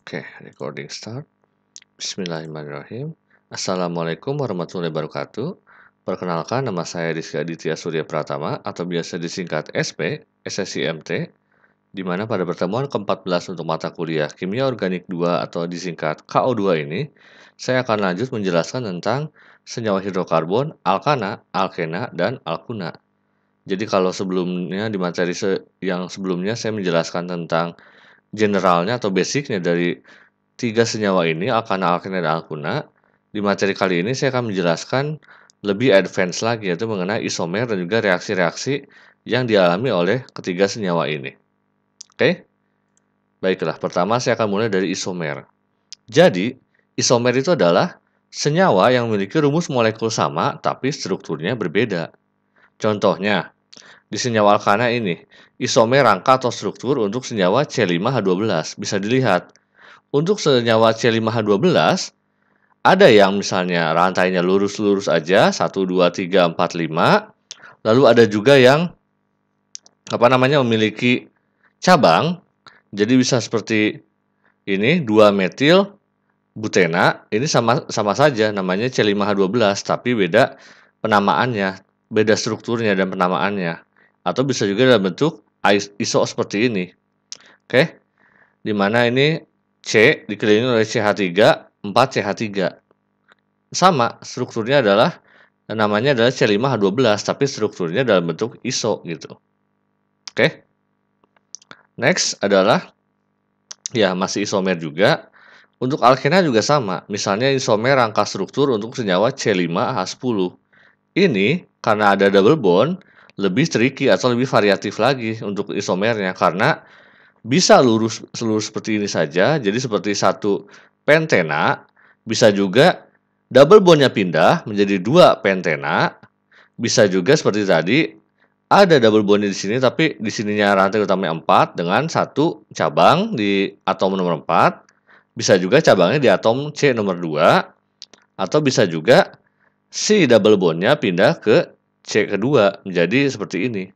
Oke, recording start. Bismillahirrahmanirrahim. Assalamualaikum warahmatullahi wabarakatuh. Perkenalkan, nama saya Rizky Aditya Surya Pratama atau biasa disingkat SP, SSIMT, di mana pada pertemuan ke-14 untuk mata kuliah Kimia Organik 2 atau disingkat KO2 ini, saya akan lanjut menjelaskan tentang senyawa hidrokarbon, alkana, alkena, dan alkuna. Jadi kalau sebelumnya di materi yang sebelumnya saya menjelaskan tentang generalnya atau basicnya dari tiga senyawa ini, alkana, alkena, dan alkuna. Di materi kali ini saya akan menjelaskan lebih advance lagi, yaitu mengenai isomer dan juga reaksi-reaksi yang dialami oleh ketiga senyawa ini. Oke? Baiklah, pertama saya akan mulai dari isomer. Jadi, isomer itu adalah senyawa yang memiliki rumus molekul sama tapi strukturnya berbeda. Contohnya, di senyawa alkana ini, isomer rangka atau struktur untuk senyawa C5H12. Bisa dilihat, untuk senyawa C5H12, ada yang misalnya rantainya lurus-lurus aja, 1, 2, 3, 4, 5. Lalu ada juga yang memiliki cabang. Jadi bisa seperti ini, 2-metil butena. Ini sama saja, namanya C5H12, tapi beda penamaannya, beda strukturnya dan penamaannya. Atau bisa juga dalam bentuk iso seperti ini. Oke. Di mana ini C dikelilingi oleh CH3, 4CH3. Sama, strukturnya adalah namanya adalah C5H12, tapi strukturnya dalam bentuk iso gitu. Oke. Next adalah ya masih isomer juga. Untuk alkena juga sama. Misalnya isomer rangka struktur untuk senyawa C5H10. Ini karena ada double bond lebih tricky atau lebih variatif lagi untuk isomernya karena bisa lurus seperti ini saja, jadi seperti satu pentena, bisa juga double bondnya pindah menjadi 2 pentena, bisa juga seperti tadi, ada double bondnya di sini, tapi di sininya rantai utamanya 4 dengan satu cabang di atom nomor 4, bisa juga cabangnya di atom C nomor 2, atau bisa juga si double bondnya pindah ke C kedua, menjadi seperti ini.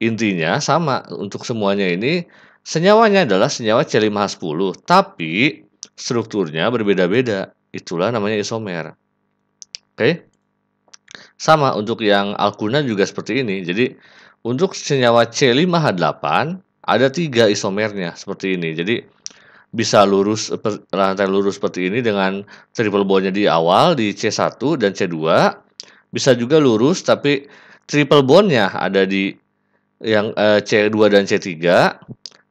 Intinya sama, untuk semuanya ini senyawanya adalah senyawa C5H10, tapi strukturnya berbeda-beda. Itulah namanya isomer. Oke. Sama untuk yang alkuna juga seperti ini. Jadi untuk senyawa C5H8 ada 3 isomernya seperti ini. Jadi bisa lurus rantai lurus seperti ini dengan triple bondnya di awal di C1 dan C2. Bisa juga lurus tapi triple bondnya ada di yang C2 dan C3.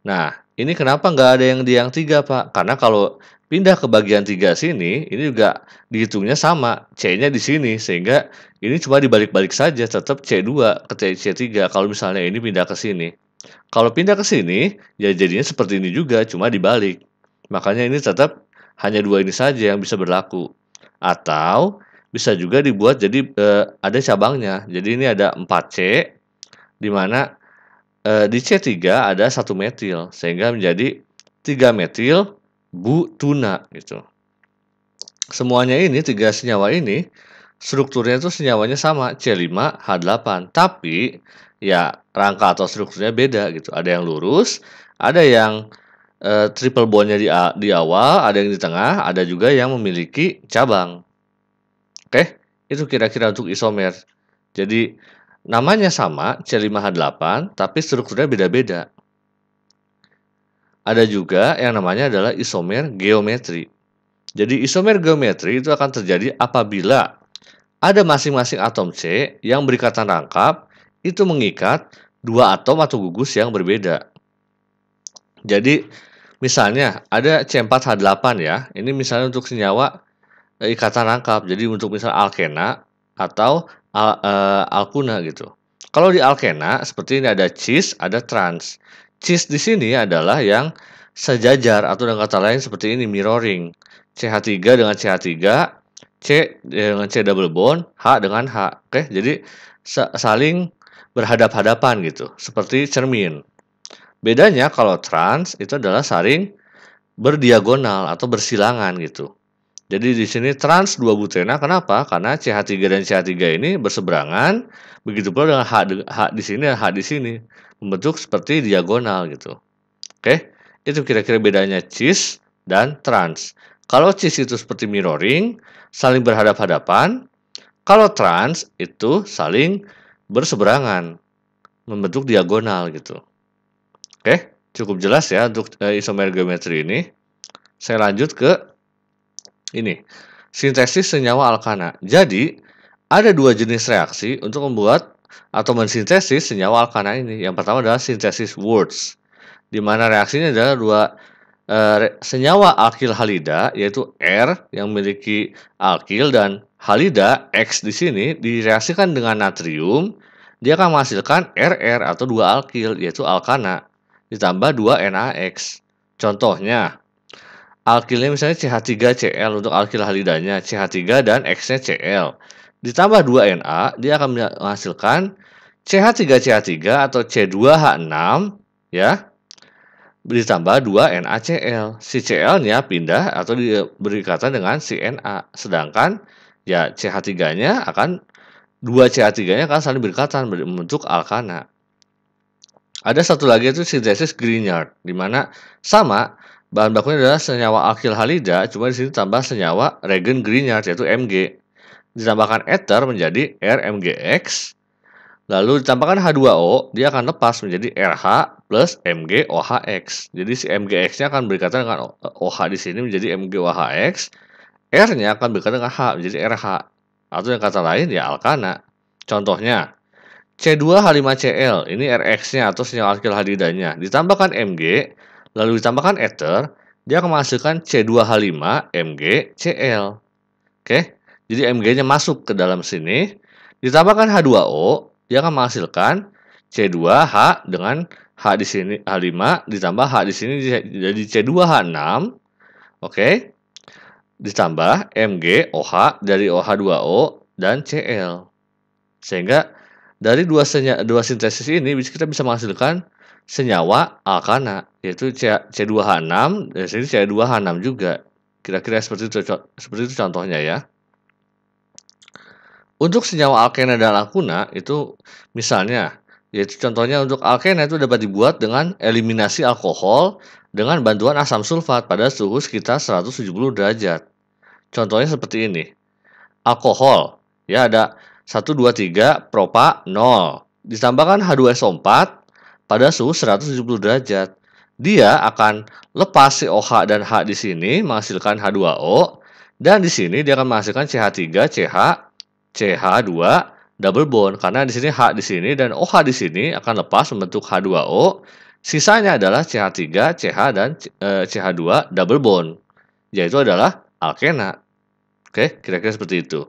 Nah, ini kenapa nggak ada yang di yang 3, Pak? Karena kalau pindah ke bagian 3 sini, ini juga dihitungnya sama, C-nya di sini, sehingga ini cuma dibalik-balik saja, tetap C2 ke C3 kalau misalnya ini pindah ke sini. Kalau pindah ke sini, ya jadinya seperti ini juga, cuma dibalik. Makanya ini tetap hanya 2 ini saja yang bisa berlaku. Atau bisa juga dibuat jadi ada cabangnya. Jadi ini ada 4C, di mana di C3 ada 1 metil, sehingga menjadi 3 metil butuna gitu. Semuanya ini, 3 senyawa ini, strukturnya itu senyawanya sama, C5H8. Tapi, ya rangka atau strukturnya beda gitu. Ada yang lurus, ada yang triple bondnya di awal, ada yang di tengah, ada juga yang memiliki cabang. Oke, itu kira-kira untuk isomer. Jadi, namanya sama, C5H8, tapi strukturnya beda-beda. Ada juga yang namanya adalah isomer geometri. Jadi isomer geometri itu akan terjadi apabila ada masing-masing atom C yang berikatan rangkap itu mengikat 2 atom atau gugus yang berbeda. Jadi misalnya ada C4H8 ya, ini misalnya untuk senyawa ikatan rangkap. Jadi untuk misal alkena atau alkuna gitu. Kalau di alkena seperti ini ada cis, ada trans. Cis di sini adalah yang sejajar atau dengan kata lain seperti ini mirroring. CH3 dengan CH3, C dengan C double bond, H dengan H. Oke, jadi saling berhadap-hadapan gitu, seperti cermin. Bedanya kalau trans itu adalah saling berdiagonal atau bersilangan gitu. Jadi di sini trans 2 butena, kenapa? Karena CH3 dan CH3 ini berseberangan, begitu pula dengan H di sini dan H di sini, membentuk seperti diagonal gitu. Oke, itu kira-kira bedanya cis dan trans. Kalau cis itu seperti mirroring, saling berhadap-hadapan. Kalau trans itu saling berseberangan, membentuk diagonal gitu. Oke, cukup jelas ya untuk isomer geometri ini. Saya lanjut ke ini, sintesis senyawa alkana. Jadi, ada dua jenis reaksi untuk membuat atau mensintesis senyawa alkana ini. Yang pertama adalah sintesis Wurtz, di mana reaksinya adalah dua senyawa alkil halida, yaitu R yang memiliki alkil dan halida X di sini direaksikan dengan natrium, dia akan menghasilkan RR atau dua alkil, yaitu alkana, ditambah 2 NaX. Contohnya, alkilnya misalnya CH3Cl untuk alkil halidanya, CH3 dan X-nya Cl. Ditambah 2 Na, dia akan menghasilkan CH3CH3 atau C2H6 ya. Ditambah 2 NaCl. Si Cl-nya pindah atau berikatan dengan si Na. Sedangkan ya CH3-nya akan 2 CH3-nya akan saling berikatan membentuk alkana. Ada satu lagi itu sintesis Grignard, di mana sama bahan bakunya adalah senyawa alkil halida, cuma di sini tambah senyawa regen Grignard yaitu Mg. Ditambahkan ether menjadi RMgX, lalu ditambahkan H2O, dia akan lepas menjadi RH plus MgOHX. Jadi si MgX-nya akan berikatan dengan OH di sini menjadi MgOHX, R-nya akan berikatan dengan H menjadi RH. Atau yang kata lain ya alkana. Contohnya C2H5Cl, ini RX-nya atau senyawa alkil halidanya, ditambahkan Mg, lalu ditambahkan ether, dia akan menghasilkan C2H5MgCl. Oke, jadi Mg-nya masuk ke dalam sini, ditambahkan H2O, dia akan menghasilkan C2H dengan H di sini H5 ditambah H di sini jadi C2H6. Oke. Ditambah MgOH dari OH2O dan Cl. Sehingga dari dua sintesis ini kita bisa menghasilkan senyawa alkana, yaitu C2H6 dan sini C2H6 juga. Kira-kira seperti itu contohnya ya. Untuk senyawa alkena dan alkuna itu misalnya, yaitu contohnya untuk alkena itu dapat dibuat dengan eliminasi alkohol dengan bantuan asam sulfat pada suhu sekitar 170 derajat. Contohnya seperti ini. Alkohol, ya ada 1, 2, 3 propanol. Ditambahkan H2SO4 pada suhu 170 derajat. Dia akan lepas COH dan H di sini menghasilkan H2O, dan di sini dia akan menghasilkan CH3CH CH2 double bond, karena di sini H di sini dan OH di sini akan lepas membentuk H2O. Sisanya adalah CH3, CH dan CH2 double bond, yaitu adalah alkena. Oke, kira-kira seperti itu.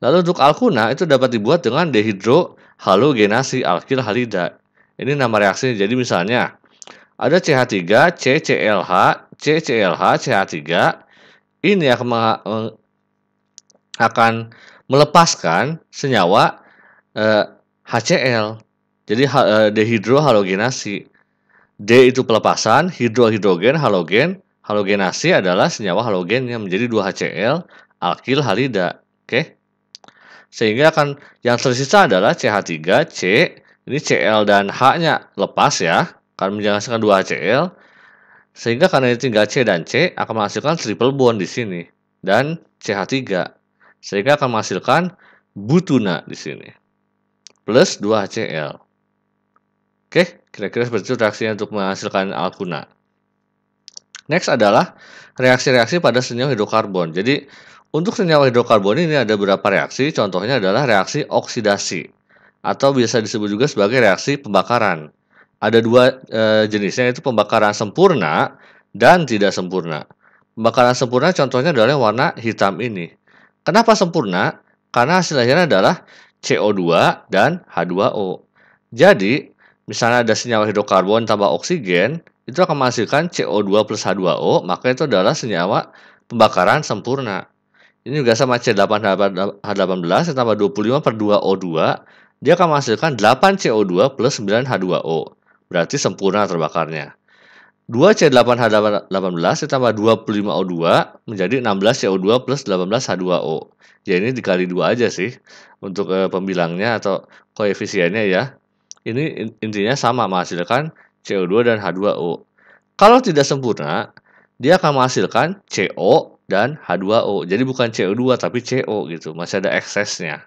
Lalu untuk alkuna itu dapat dibuat dengan dehidrohalogenasi alkil halida. Ini nama reaksinya. Jadi misalnya ada CH3, CClH, CClH, CH3. Ini akan melepaskan senyawa HCl. Jadi dehidrohalogenasi. D itu pelepasan, hidrogen, halogen. Halogenasi adalah senyawa halogen yang menjadi 2HCl alkil halida. Oke. Sehingga akan yang tersisa adalah CH3, C, ini Cl dan H-nya lepas ya, akan menghasilkan 2HCl. Sehingga karena ini tinggal C dan C akan menghasilkan triple bond di sini dan CH3. Sehingga akan menghasilkan butuna di sini plus 2HCl. Oke, kira-kira seperti itu reaksinya untuk menghasilkan alkuna. Next adalah reaksi-reaksi pada senyawa hidrokarbon. Jadi untuk senyawa hidrokarbon ini ada beberapa reaksi, contohnya adalah reaksi oksidasi atau biasa disebut juga sebagai reaksi pembakaran. Ada dua jenisnya, yaitu pembakaran sempurna dan tidak sempurna. Pembakaran sempurna contohnya adalah yang warna hitam ini. Kenapa sempurna? Karena hasil akhirnya adalah CO2 dan H2O. Jadi, misalnya ada senyawa hidrokarbon tambah oksigen, itu akan menghasilkan CO2 plus H2O, maka itu adalah senyawa pembakaran sempurna. Ini juga sama C8H18 ditambah 25 per 2O2, dia akan menghasilkan 8 CO2 plus 9 H2O. Berarti sempurna terbakarnya. 2 C8H18 ditambah 25O2 menjadi 16 CO2 plus 18 H2O. Ya ini dikali 2 aja sih untuk pembilangnya atau koefisiennya ya. Ini intinya sama menghasilkan CO2 dan H2O. Kalau tidak sempurna, dia akan menghasilkan CO dan H2O. Jadi bukan CO2 tapi CO gitu, masih ada eksesnya.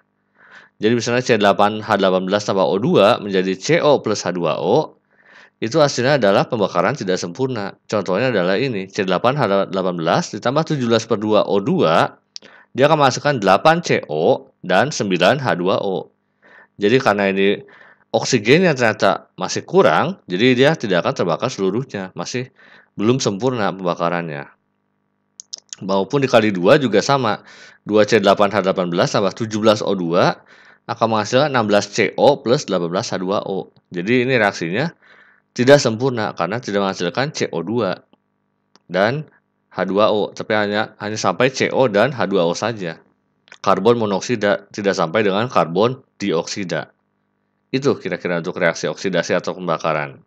Jadi misalnya C8H18 tambah O2 menjadi CO plus H2O, itu hasilnya adalah pembakaran tidak sempurna. Contohnya adalah ini, C8H18 ditambah 17/2O2, dia akan menghasilkan 8 CO dan 9 H2O. Jadi karena ini oksigennya ternyata masih kurang, jadi dia tidak akan terbakar seluruhnya, masih belum sempurna pembakarannya. Maupun dikali 2 juga sama, 2C8H18 tambah 17O2 akan menghasilkan 16CO plus 18H2O. Jadi ini reaksinya tidak sempurna karena tidak menghasilkan CO2 dan H2O, tapi hanya sampai CO dan H2O saja. Karbon monoksida tidak sampai dengan karbon dioksida. Itu kira-kira untuk reaksi oksidasi atau pembakaran.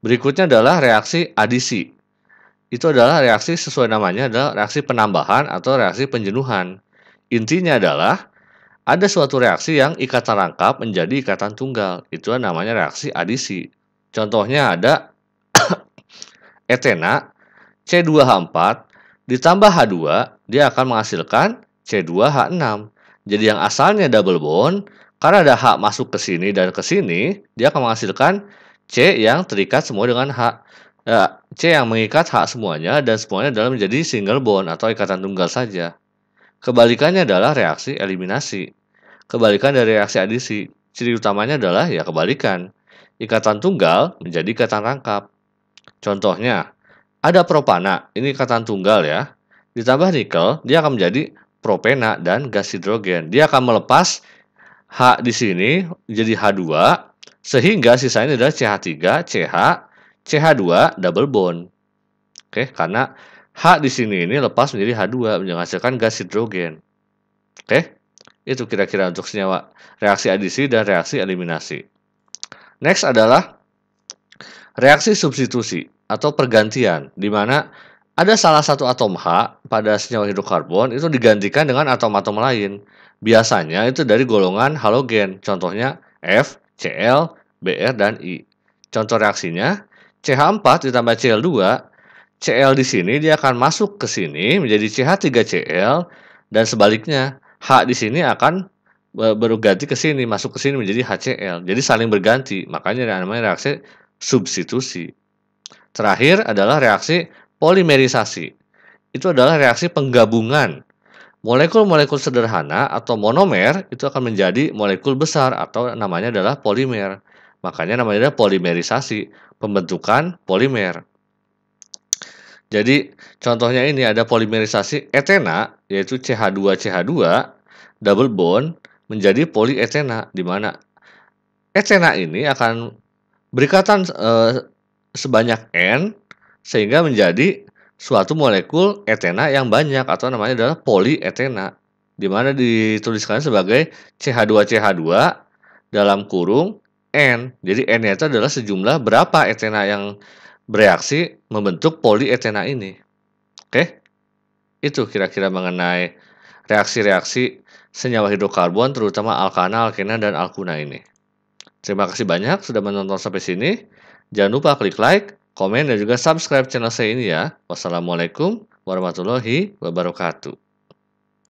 Berikutnya adalah reaksi adisi. Itu adalah reaksi sesuai namanya adalah reaksi penambahan atau reaksi penjenuhan. Intinya adalah ada suatu reaksi yang ikatan rangkap menjadi ikatan tunggal. Itu namanya reaksi adisi. Contohnya ada etena C2H4 ditambah H2, dia akan menghasilkan C2H6. Jadi yang asalnya double bond, karena ada H masuk ke sini dan ke sini, dia akan menghasilkan C yang terikat semua dengan H. C yang mengikat H semuanya dan semuanya adalah menjadi single bond atau ikatan tunggal saja. Kebalikannya adalah reaksi eliminasi. Kebalikan dari reaksi adisi. Ciri utamanya adalah ya kebalikan. Ikatan tunggal menjadi ikatan rangkap. Contohnya, ada propana, ini ikatan tunggal ya. Ditambah nikel, dia akan menjadi propena dan gas hidrogen. Dia akan melepas H di sini menjadi H2, sehingga sisanya adalah CH3, CH, CH2 double bond. Oke, karena H di sini ini lepas menjadi H2 menghasilkan gas hidrogen. Oke, itu kira-kira untuk senyawa reaksi adisi dan reaksi eliminasi. Next adalah reaksi substitusi atau pergantian, di mana ada salah satu atom H pada senyawa hidrokarbon itu digantikan dengan atom-atom lain. Biasanya itu dari golongan halogen, contohnya F, Cl, Br, dan I. Contoh reaksinya, CH4 ditambah Cl2, Cl di sini dia akan masuk ke sini menjadi CH3Cl, dan sebaliknya, H di sini akan berganti ke sini, masuk ke sini menjadi HCl. Jadi saling berganti, makanya namanya reaksi substitusi. Terakhir adalah reaksi polimerisasi. Itu adalah reaksi penggabungan molekul-molekul sederhana atau monomer itu akan menjadi molekul besar atau namanya adalah polimer. Makanya namanya adalah polimerisasi, pembentukan polimer. Jadi contohnya ini ada polimerisasi etena yaitu CH2CH2 double bond menjadi polietena, di mana etena ini akan berikatan sebanyak N sehingga menjadi suatu molekul etena yang banyak atau namanya adalah polietena, di mana dituliskan sebagai CH2CH2 dalam kurung N. Jadi N itu adalah sejumlah berapa etena yang bereaksi membentuk polietena ini. Oke, itu kira-kira mengenai reaksi-reaksi senyawa hidrokarbon terutama alkana, alkena, dan alkuna ini. Terima kasih banyak sudah menonton sampai sini. Jangan lupa klik like, komen, dan juga subscribe channel saya ini ya. Wassalamualaikum warahmatullahi wabarakatuh.